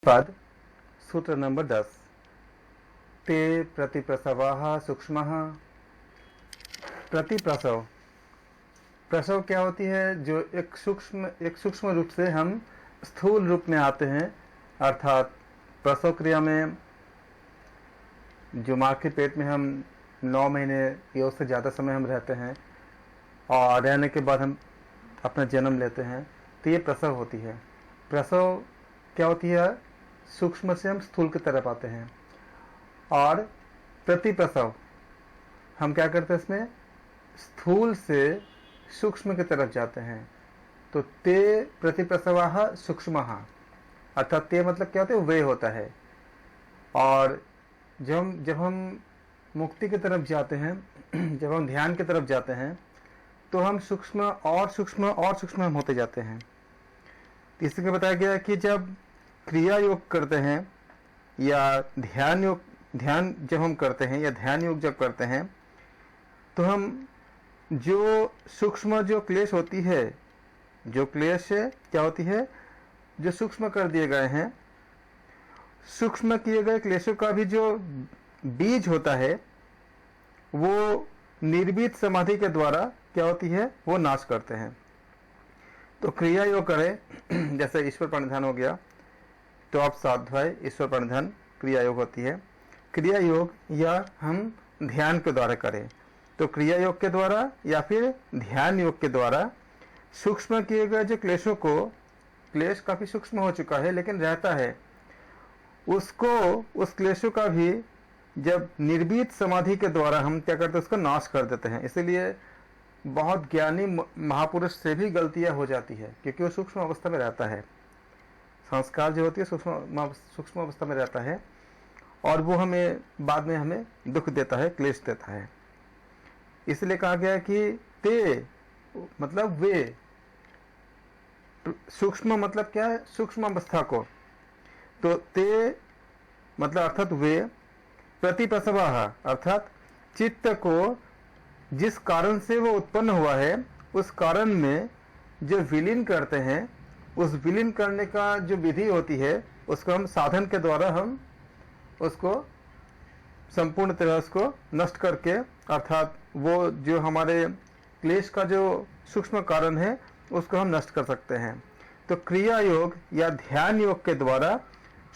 पद सूत्र नंबर 10। ते प्रतिप्रसवाः सूक्ष्मः। प्रतिप्रसव, प्रसव क्या होती है? जो एक सूक्ष्म रूप से हम स्थूल रूप में आते हैं, अर्थात प्रसव क्रिया में जो माँ के पेट में हम 9 महीने या उससे ज़्यादा समय हम रहते हैं और रहने के बाद हम अपना जन्म लेते हैं, तो ये प्रसव होती है। प्रसव क्या होती है? सूक्ष्म से हम स्थूल की तरफ आते हैं। और प्रतिप्रसव हम क्या करते हैं? इसमें स्थूल से सूक्ष्म की तरफ जाते हैं। तो ते प्रतिप्रसवाः सूक्ष्मः, अर्थात ते मतलब क्या होता है? वे होता है। और जब हम मुक्ति की तरफ जाते हैं, जब हम ध्यान की तरफ जाते हैं, तो हम सूक्ष्म और सूक्ष्म और सूक्ष्म हम होते जाते हैं। इसलिए बताया गया कि जब क्रिया योग करते हैं या ध्यान जब हम करते हैं या ध्यान योग जब करते हैं, तो हम जो सूक्ष्म जो क्लेश होती है, जो क्लेश क्या होती है, जो सूक्ष्म कर दिए गए हैं, सूक्ष्म किए गए क्लेशों का भी जो बीज होता है, वो निर्भीत समाधि के द्वारा क्या होती है? वो नाश करते हैं। तो क्रिया योग करें, जैसे ईश्वर प्रणिधान हो गया, तो आप स्वाध्याय ईश्वर प्रणिधान क्रिया योग होती है। क्रिया योग या हम ध्यान के द्वारा करें, तो क्रिया योग के द्वारा या फिर ध्यान योग के द्वारा सूक्ष्म किए गए जो क्लेशों को, क्लेश काफी सूक्ष्म हो चुका है लेकिन रहता है, उसको, उस क्लेशों का भी जब निर्भीत समाधि के द्वारा हम क्या करते हैं? उसको नाश कर देते हैं। इसीलिए बहुत ज्ञानी महापुरुष से भी गलतियां हो जाती है, क्योंकि वो सूक्ष्म अवस्था में रहता है। संस्कार जो होती है सूक्ष्म अवस्था में रहता है और वो हमें बाद में हमें दुख देता है, क्लेश देता है। इसलिए कहा गया है कि ते मतलब वे, सूक्ष्म मतलब क्या है? सूक्ष्म अवस्था को। तो ते मतलब अर्थात वे, प्रतिप्रसवाः अर्थात चित्त को जिस कारण से वो उत्पन्न हुआ है, उस कारण में जो विलीन करते हैं, उस विलीन करने का जो विधि होती है, उसको हम साधन के द्वारा हम उसको संपूर्ण तरह उसको नष्ट करके, अर्थात वो जो हमारे क्लेश का जो सूक्ष्म कारण है, उसको हम नष्ट कर सकते हैं। तो क्रिया योग या ध्यान योग के द्वारा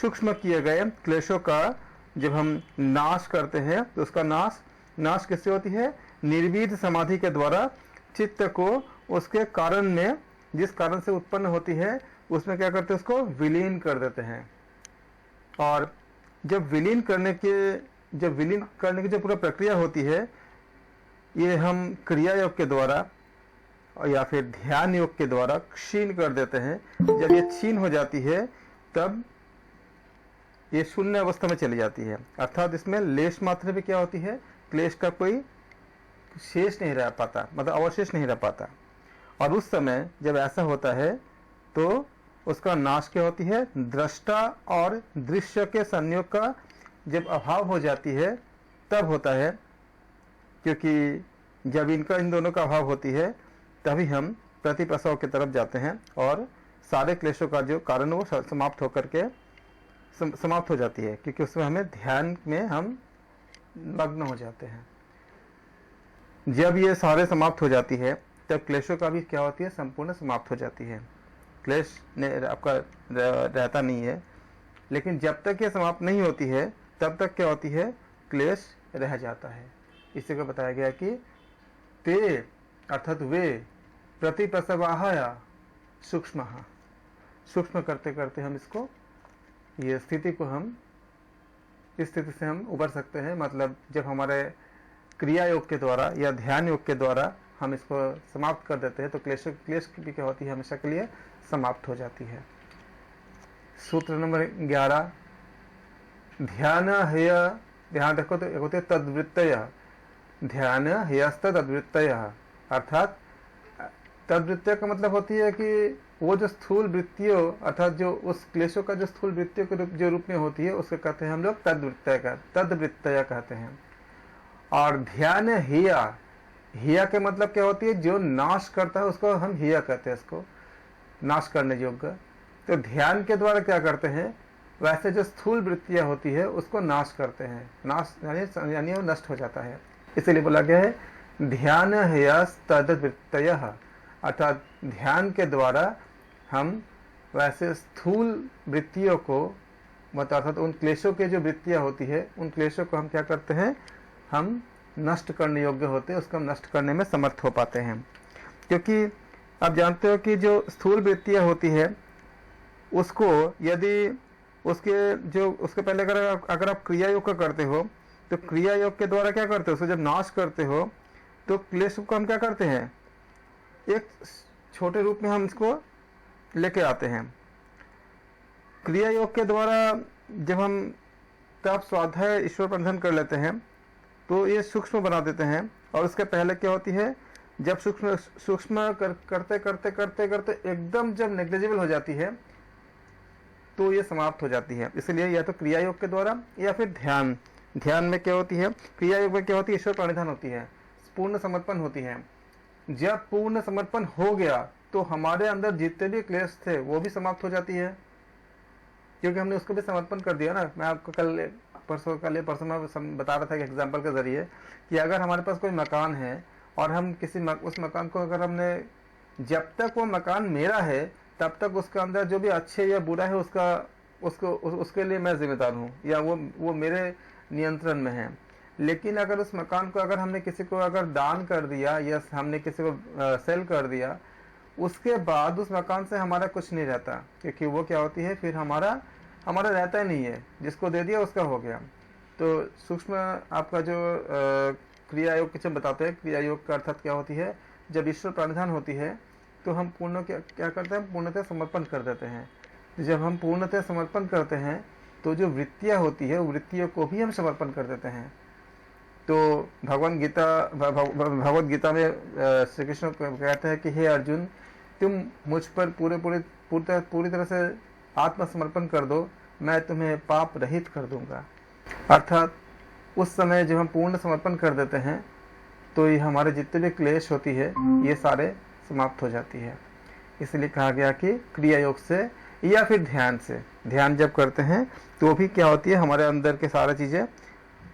सूक्ष्म किए गए क्लेशों का जब हम नाश करते हैं, तो उसका नाश किससे होती है? निर्भीत समाधि के द्वारा चित्त को उसके कारण में, जिस कारण से उत्पन्न होती है, उसमें क्या करते हैं? उसको विलीन कर देते हैं। और जब विलीन करने की जो पूरा प्रक्रिया होती है, ये हम क्रिया योग के द्वारा या फिर ध्यान योग के द्वारा क्षीण कर देते हैं। जब ये क्षीण हो जाती है, तब ये शून्य अवस्था में चली जाती है, अर्थात इसमें लेश मात्र भी क्या होती है? क्लेश का कोई शेष नहीं रह पाता, मतलब अवशेष नहीं रह पाता। और उस समय जब ऐसा होता है, तो उसका नाश क्या होती है? दृष्टा और दृश्य के संयोग का जब अभाव हो जाती है, तब होता है। क्योंकि जब इन दोनों का अभाव होती है, तभी हम प्रतिप्रसव की तरफ जाते हैं और सारे क्लेशों का जो कारण वो समाप्त होकर के समाप्त हो जाती है, क्योंकि उसमें हमें ध्यान में हम मग्न हो जाते हैं। जब ये सारे समाप्त हो जाती है, तब क्लेशों का भी क्या होती है? संपूर्ण समाप्त हो जाती है। क्लेश ने आपका रहता नहीं है, लेकिन जब तक ये समाप्त नहीं होती है, तब तक क्या होती है? क्लेश रह जाता है। इसी को बताया गया कि ते अर्थात वे, प्रतिप्रसवाः सूक्ष्मः, सूक्ष्म करते करते हम इसको, ये स्थिति को हम, इस स्थिति से हम उबर सकते हैं। मतलब जब हमारे क्रिया योग के द्वारा या ध्यान योग के द्वारा हम इसको समाप्त कर देते हैं, तो क्लेश की भी क्या होती है? हमेशा के लिए समाप्त हो जाती है। सूत्र नंबर 11। ध्यान हेय, ध्यान रखो, तो एक होते हैं तद्वृत्तय। ध्यान हेयस्तद्वृत्तय, अर्थात तद्वृत्तय का मतलब होती है कि वो जो स्थूल वृत्तियों, अर्थात जो उस क्लेशों का जो स्थूल वृत्तियों के रूप में होती है, उसको कहते हैं हम लोग तद्वृत्तय कहते हैं। और ध्यान हिया के मतलब क्या होती है? जो नाश करता है, उसको हम हिया कहते हैं, इसको नाश करने योग्य। तो ध्यान के द्वारा क्या करते हैं? वैसे जो स्थूल वृत्तियां होती है उसको नाश करते हैं, नाश यानी वो नष्ट हो जाता है। इसीलिए बोला गया है ध्यान तद्वृत्तयः, अर्थात ध्यान के द्वारा हम वैसे स्थूल वृत्तियों को, मतलब अर्थात उन क्लेशों के जो वृत्तियां होती है उन क्लेशों को हम क्या करते हैं, हम नष्ट करने योग्य होते हैं, उसको हम नष्ट करने में समर्थ हो पाते हैं। क्योंकि आप जानते हो कि जो स्थूल वृत्तियां होती है उसको यदि उसके पहले अगर आप क्रिया योग का करते हो तो क्रिया योग के द्वारा क्या करते हो, उसको जब नाश करते हो तो क्लेश को हम क्या करते हैं, एक छोटे रूप में हम इसको लेके आते हैं। क्रिया योग के द्वारा जब हम तप स्वाध्याय ईश्वर बंधन कर लेते हैं तो ये सूक्ष्म बना देते हैं, और उसके पहले क्या होती है, जब सूक्ष्म करते करते करते करते एकदम जब नेग्लिजिबल हो जाती है तो ये समाप्त हो जाती है। इसलिए या तो क्रिया योग के द्वारा या फिर ध्यान में क्या होती है, क्रिया योग में क्या होती है, ईश्वर प्रणिधान होती है, पूर्ण समर्पण होती है। जब पूर्ण समर्पण हो गया तो हमारे अंदर जितने भी क्लेश थे वो भी समाप्त हो जाती है, क्योंकि हमने उसको भी समर्पण कर दिया ना। मैं आपको परसों में बता रहा था कि एग्जाम्पल के जरिए कि अगर हमारे पास कोई मकान है और हम उस मकान को अगर हमने, जब तक वो मकान मेरा है तब तक उसके अंदर जो भी अच्छे या बुरा है उसके लिए मैं जिम्मेदार हूँ, या वो मेरे नियंत्रण में है। लेकिन अगर उस मकान को अगर हमने किसी को अगर दान कर दिया या हमने किसी को सेल कर दिया, उसके बाद उस मकान से हमारा कुछ नहीं रहता, क्योंकि वो क्या होती है, फिर हमारा रहता ही नहीं है, जिसको दे दिया उसका हो गया। तो सूक्ष्म आपका जो क्रिया योग जब बताते हैं, क्रिया योग का अर्थात क्या होती है, जब ईश्वर प्रणिधान होती है तो हम क्या करते हैं, पूर्णतः समर्पण कर देते हैं। जब हम पूर्णतः समर्पण करते हैं तो जो वृत्तियां होती है वो वृत्तियों को भी हम समर्पण कर देते हैं। तो भगवद गीता में श्री कृष्ण कहते हैं कि हे अर्जुन, तुम मुझ पर पूरी तरह से आत्मसमर्पण कर दो, मैं तुम्हें पाप रहित कर दूंगा। अर्थात उस समय जब हम पूर्ण समर्पण कर देते हैं तो ये हमारे जितने भी क्लेश होती है ये सारे समाप्त हो जाती है। इसलिए कहा गया कि क्रिया योग से या फिर ध्यान से, ध्यान जब करते हैं तो भी क्या होती है, हमारे अंदर के सारा चीज़ें,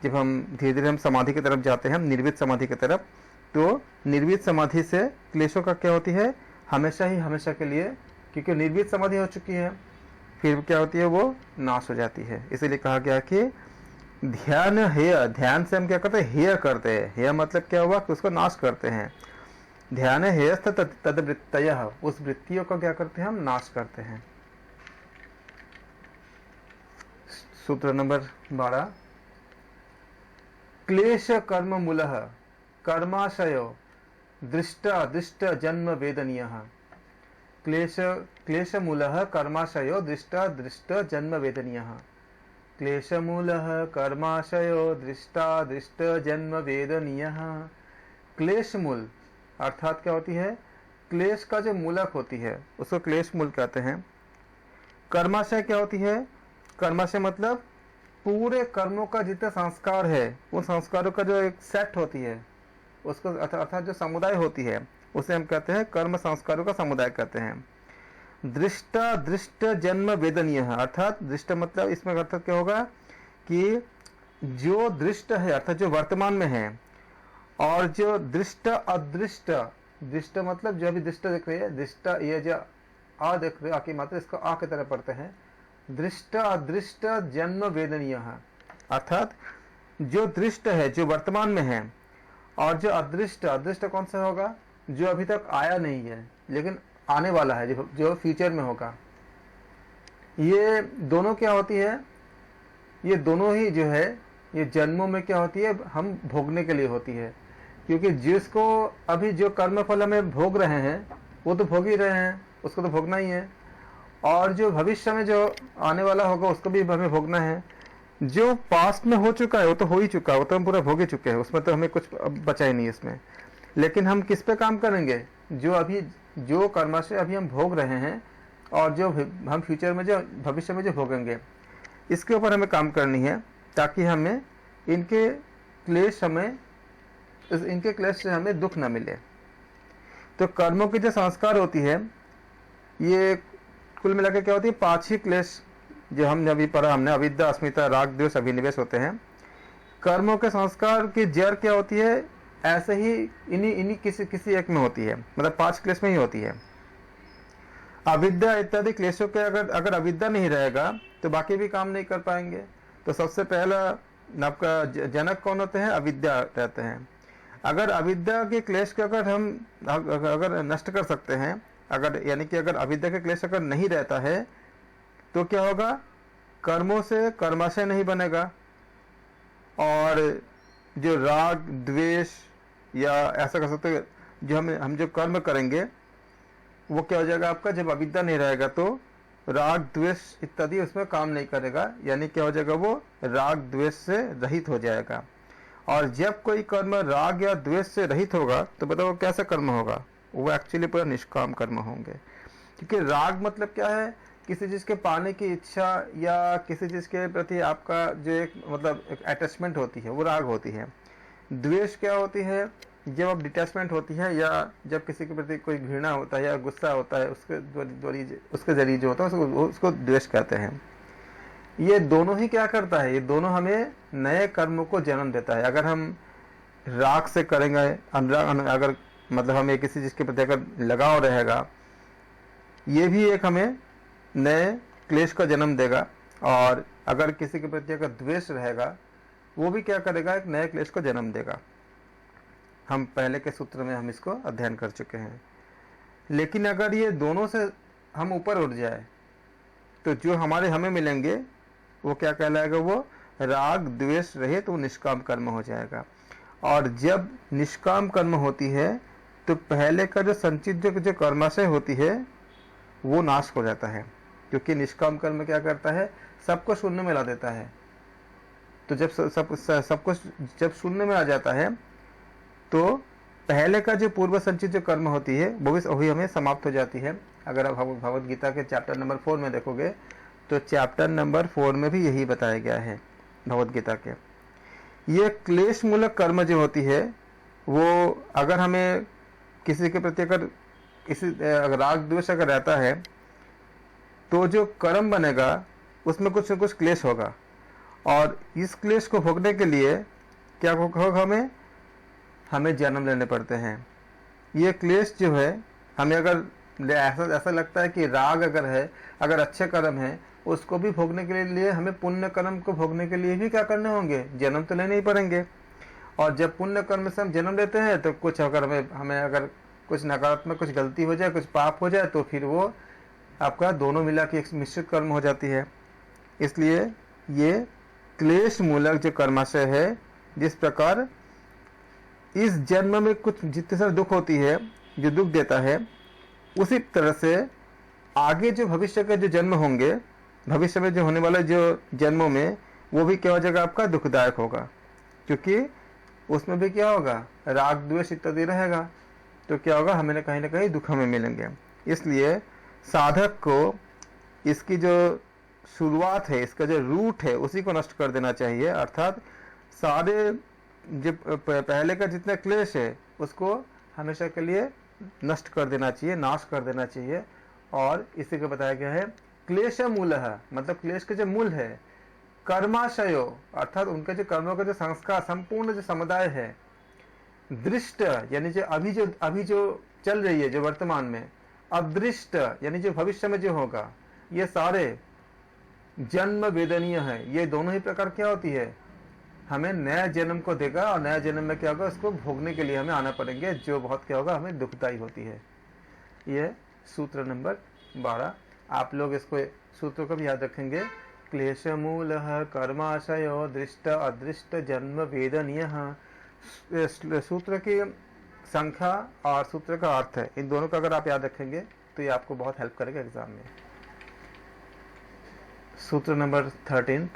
जब हम धीरे धीरे हम समाधि की तरफ जाते हैं, हम निर्वित समाधि की तरफ, तो निर्वित समाधि से क्लेशों का क्या होती है, हमेशा के लिए, क्योंकि निर्वित समाधि हो चुकी है, फिर क्या होती है, वो नाश हो जाती है। इसीलिए कहा गया कि ध्यान से हम क्या करते हैं, हेय करते हैं। हेय मतलब क्या हुआ कि उसको नाश करते हैं। ध्यान हेयस्थ तद्वृत्तयः, उस वृत्तियों का क्या करते हैं, हम नाश करते हैं। सूत्र नंबर 12, क्लेश कर्म मूलः कर्माशयो दृष्ट जन्म वेदनीयः। क्लेश मूलः कर्माशयो दृष्ट जन्म वेदनीयः। क्लेश मूलः कर्माशयो दृष्ट जन्म वेदनीयः। क्लेश मूल अर्थात क्या होती है, क्लेश का जो मूलक होती है उसको क्लेश मूल कहते हैं। कर्माशय क्या होती है, कर्माशय मतलब पूरे कर्मों का जितने संस्कार है उन संस्कारों का जो एक सेट होती है उसको, अर्थात जो समुदाय होती है उसे हम कहते हैं कर्म संस्कारों का समुदाय कहते हैं। दृष्ट जन्म वेदनीय है, अर्थात दृष्ट मतलब इसमें अर्थात क्या होगा कि जो दृष्ट है अर्थात जो वर्तमान में है, और जो दृष्ट अदृष्ट, दृष्ट मतलब जो अभी दृष्ट देख रहे हैं, दृष्ट ये जो आ देख रहे हो, आकी मात्र इसको आ की तरह पढ़ते हैं। दृष्ट अदृष्ट जन्म वेदनीय है, अर्थात जो दृष्ट है जो वर्तमान में है, और जो अदृष्ट, अदृष्ट कौन सा होगा, जो अभी तक आया नहीं है लेकिन आने वाला है, जो फ्यूचर में होगा। ये दोनों क्या होती है, ये दोनों ही जो है ये जन्मों में क्या होती है, हम भोगने के लिए होती है। क्योंकि जिसको अभी जो कर्म फल हमें भोग रहे हैं वो तो भोग ही रहे हैं, उसको तो भोगना ही है, और जो भविष्य में जो आने वाला होगा उसको भी हमें भोगना है। जो पास्ट में हो चुका है वो तो हो ही चुका है, वो तो हम पूरा भोग ही चुके हैं, उसमें तो हमें कुछ बचा ही नहीं इसमें। लेकिन हम किस पे काम करेंगे, जो कर्माशय अभी हम भोग रहे हैं और जो हम फ्यूचर में जो भविष्य में जो भोगेंगे, इसके ऊपर हमें काम करनी है, ताकि हमें इनके क्लेश से हमें दुख न मिले। तो कर्मों की जो संस्कार होती है ये कुल मिलाकर क्या होती है, 5 ही क्लेश जो हमने अभी पढ़ा, हमने अविद्या, अस्मिता, राग, द्वेष, अभिनिवेश होते हैं। कर्मों के संस्कार की जड़ क्या होती है? ऐसे ही इन्हीं किसी एक में होती है, मतलब 5 क्लेश में ही होती है। अविद्या इत्यादि क्लेशों के अगर अविद्या नहीं रहेगा तो बाकी भी काम नहीं कर पाएंगे। तो सबसे पहला आपका जनक कौन होते हैं? अविद्या रहते हैं। अगर अविद्या के क्लेश को अगर हम अगर नष्ट कर सकते हैं, अगर यानी कि अगर अविद्या के क्लेश अगर नहीं रहता है तो क्या होगा? कर्मों से कर्माशय नहीं बनेगा, और जो राग द्वेष या ऐसा कर सकते हैं, जो हम जो कर्म करेंगे वो क्या हो जाएगा आपका? जब अविद्या नहीं रहेगा तो राग द्वेष इत्यादि उसमें काम नहीं करेगा, यानी क्या हो जाएगा? वो राग द्वेष से रहित हो जाएगा। और जब कोई कर्म राग या द्वेष से रहित होगा तो बताओ कैसा कर्म होगा? वो एक्चुअली पूरा निष्काम कर्म होंगे। क्योंकि राग मतलब क्या है? किसी चीज के पाने की इच्छा या किसी चीज के प्रति आपका जो एक मतलब एक अटैचमेंट होती है, वो राग होती है। द्वेष क्या होती है? जब अब डिटैचमेंट होती है या जब किसी के प्रति कोई घृणा होता है या गुस्सा होता है, उसके जरिए जो होता है उसको द्वेष कहते हैं। ये दोनों ही क्या करता है? ये दोनों हमें नए कर्मों को जन्म देता है। अगर हम राग से करेंगे, अगर मतलब हमें किसी चीज के प्रति अगर लगाव रहेगा, ये भी एक हमें नए क्लेश का जन्म देगा। और अगर किसी के प्रति अगर द्वेष रहेगा, वो भी क्या करेगा? एक नए क्लेश को जन्म देगा। हम पहले के सूत्र में हम इसको अध्ययन कर चुके हैं। लेकिन अगर ये दोनों से हम ऊपर उठ जाए तो जो हमें मिलेंगे वो क्या कहलाएगा? वो राग द्वेष रहित वो निष्काम कर्म हो जाएगा। और जब निष्काम कर्म होती है तो पहले का जो संचित जो कर्माशय होती है वो नाश हो जाता है। क्योंकि निष्काम कर्म क्या करता है? सबको शून्य में ला देता है। तो जब सब कुछ जब शून्य में आ जाता है तो पहले का जो पूर्व संचित जो कर्म होती है वो भी हमें समाप्त हो जाती है। अगर आप भगवत गीता के चैप्टर नंबर 4 में देखोगे तो चैप्टर नंबर 4 में भी यही बताया गया है भगवत गीता के। ये क्लेश मूलक कर्म जो होती है वो अगर हमें किसी के प्रति अगर राग द्वेष अगर रहता है तो जो कर्म बनेगा उसमें कुछ न कुछ क्लेश होगा। और इस क्लेश को भोगने के लिए क्या होगा? हमें जन्म लेने पड़ते हैं। ये क्लेश जो है हमें अगर ऐसा लगता है कि राग अगर है, अगर अच्छे कर्म है, उसको भी भोगने के लिए हमें पुण्य कर्म को भोगने के लिए भी क्या करने होंगे? जन्म तो लेने ही पड़ेंगे। और जब पुण्य कर्म से हम जन्म लेते हैं तो कुछ अगर हमें अगर कुछ नकारात्मक कुछ गलती हो जाए, कुछ पाप हो जाए, तो फिर वो आपका दोनों मिला के एक मिश्रित कर्म हो जाती है। इसलिए ये क्लेश मूलक जो कर्माशय है, जिस प्रकार इस जन्म में कुछ जितने सारे दुख होती है, जो दुख देता है, उसी तरह से आगे जो भविष्य के जो जन्म होंगे, भविष्य में जो होने वाले जो जन्मों में, वो भी क्या हो जाएगा? आपका दुखदायक होगा। क्योंकि उसमें भी क्या होगा? राग द्वेष इत्यादि रहेगा। तो क्या होगा? हमें कहीं ना कहीं दुख हमें मिलेंगे। इसलिए साधक को इसकी जो शुरुआत है, इसका जो रूट है, उसी को नष्ट कर देना चाहिए। अर्थात सारे जो पहले का जितना क्लेश है उसको हमेशा के लिए नष्ट कर देना चाहिए, नाश कर देना चाहिए। और इसी को बताया गया है क्लेश मूल है, मतलब क्लेश के जो मूल है कर्माशयो, अर्थात उनके जो कर्मों का जो संस्कार संपूर्ण जो समुदाय है, दृष्ट यानी जो अभी जो चल रही है जो वर्तमान में, अदृष्ट यानी जो भविष्य में जो होगा, ये सारे जन्म वेदनीय है। ये दोनों ही प्रकार क्या होती है? हमें नया जन्म को देगा, और नया जन्म में क्या होगा? उसको भोगने के लिए हमें आना पड़ेंगे, जो बहुत क्या होगा? हमें दुखदायी होती है। ये सूत्र नंबर 12। आप लोग इसको सूत्र को भी याद रखेंगे। क्लेश मूल कर्माशयो दृष्ट अदृष्ट जन्म वेदनीय। सूत्र की संख्या और सूत्र का अर्थ है, इन दोनों का अगर आप याद रखेंगे तो ये आपको बहुत हेल्प करेगा एग्जाम में। सूत्र नंबर 13,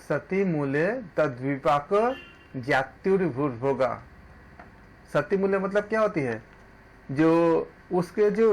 सती मूले तद्विपाक जात्युर्भोगा। सती मूल्य मतलब क्या होती है? जो उसके जो